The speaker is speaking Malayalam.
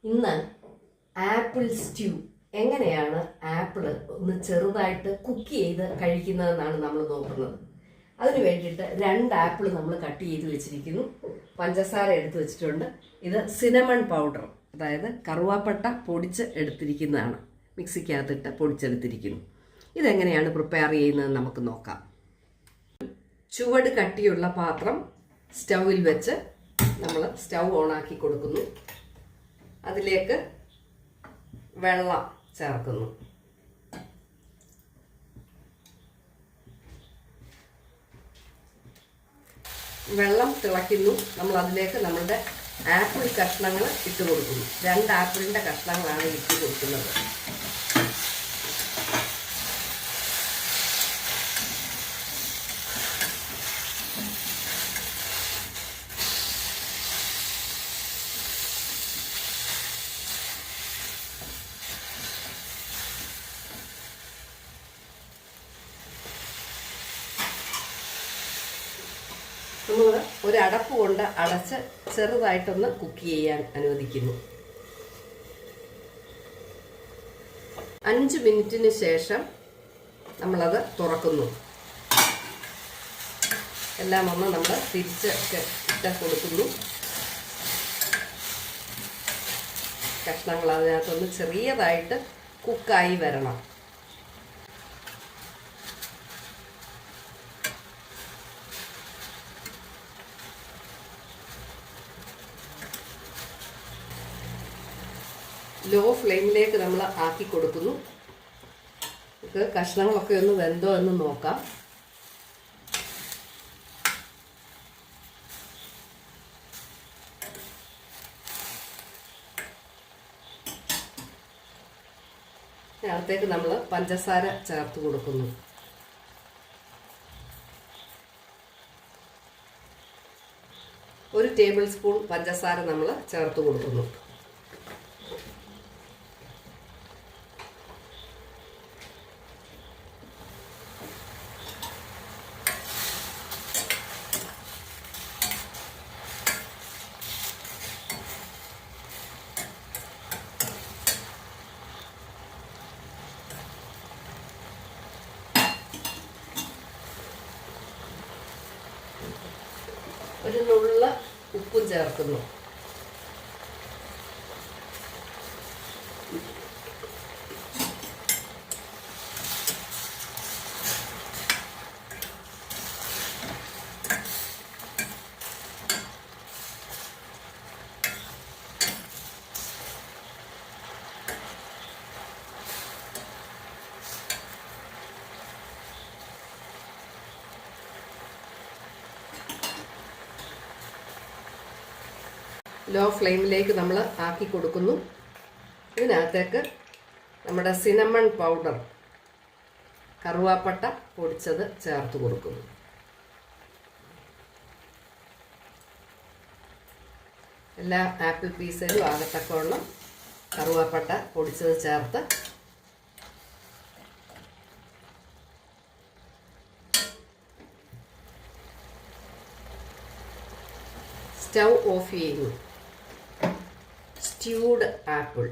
ഇന്ന് ആപ്പിൾ സ്റ്റ്യൂ എങ്ങനെയാണ് ആപ്പിൾ ഒന്ന് ചെറുതായിട്ട് കുക്ക് ചെയ്ത് കഴിക്കുന്നതെന്നാണ് നമ്മൾ നോക്കുന്നത്. അതിന് വേണ്ടിയിട്ട് 2 ആപ്പിൾ നമ്മൾ കട്ട് ചെയ്ത് വെച്ചിരിക്കുന്നു. പഞ്ചസാര എടുത്ത് വെച്ചിട്ടുണ്ട്. ഇത് സിനമൺ പൗഡർ, അതായത് കറുവാപ്പട്ട പൊടിച്ച് എടുത്തിരിക്കുന്നതാണ്. മിക്സിക്കകത്തിട്ട് പൊടിച്ചെടുത്തിരിക്കുന്നു. ഇതെങ്ങനെയാണ് പ്രിപ്പയർ ചെയ്യുന്നതെന്ന് നമുക്ക് നോക്കാം. ചുവട് കട്ടിയുള്ള പാത്രം സ്റ്റൗവിൽ വെച്ച് നമ്മൾ സ്റ്റൗ ഓണാക്കി കൊടുക്കുന്നു. അതിലേക്ക് വെള്ളം ചേർക്കുന്നു. വെള്ളം തിളയ്ക്കുന്നു. നമ്മൾ അതിലേക്ക് നമ്മുടെ ആപ്പിൾ കഷ്ണങ്ങൾ ഇട്ട് കൊടുക്കുന്നു. 2 ആപ്പിളിൻ്റെ കഷ്ണങ്ങളാണ് ഇട്ട് കൊടുക്കുന്നത്. നമ്മൾ ഒരു അടപ്പ് കൊണ്ട് അടച്ച് ചെറുതായിട്ടൊന്ന് കുക്ക് ചെയ്യാൻ അനുവദിക്കുന്നു. 5 മിനിറ്റിന് ശേഷം നമ്മളത് തുറക്കുന്നു. എല്ലാം ഒന്ന് നമ്മൾ തിരിച്ച് ഇട്ട് കൊടുക്കുന്നു. കഷ്ണങ്ങൾ അതിനകത്തൊന്ന് ചെറിയതായിട്ട് കുക്കായി വരണം. ലോ ഫ്ലെയിമിലേക്ക് നമ്മൾ ആക്കി കൊടുക്കുന്നു. നമുക്ക് കഷ്ണങ്ങളൊക്കെ ഒന്ന് വെന്തോ എന്ന് നോക്കാം. അതിനകത്തേക്ക് നമ്മൾ പഞ്ചസാര ചേർത്ത് കൊടുക്കുന്നു. ഒരു ടേബിൾ സ്പൂൺ പഞ്ചസാര നമ്മൾ ചേർത്ത് കൊടുക്കുന്നു. ഒരു നുള്ള ഉപ്പും ചേർക്കുന്നു. ലോ ഫ്ലെയിമിലേക്ക് നമ്മൾ ആക്കി കൊടുക്കുന്നു. ഇതിനകത്തേക്ക് നമ്മുടെ സിനമൺ പൗഡർ, കറുവാപ്പട്ട പൊടിച്ചത് ചേർത്ത് കൊടുക്കുന്നു. എല്ലാ ആപ്പിൾ പീസിലും ആകത്തക്കവണ്ണം കറുവാപ്പട്ട പൊടിച്ചത് ചേർത്ത് സ്റ്റൗ ഓഫ് ചെയ്യുന്നു. സ്റ്റ്യൂഡ് ആപ്പിൾ.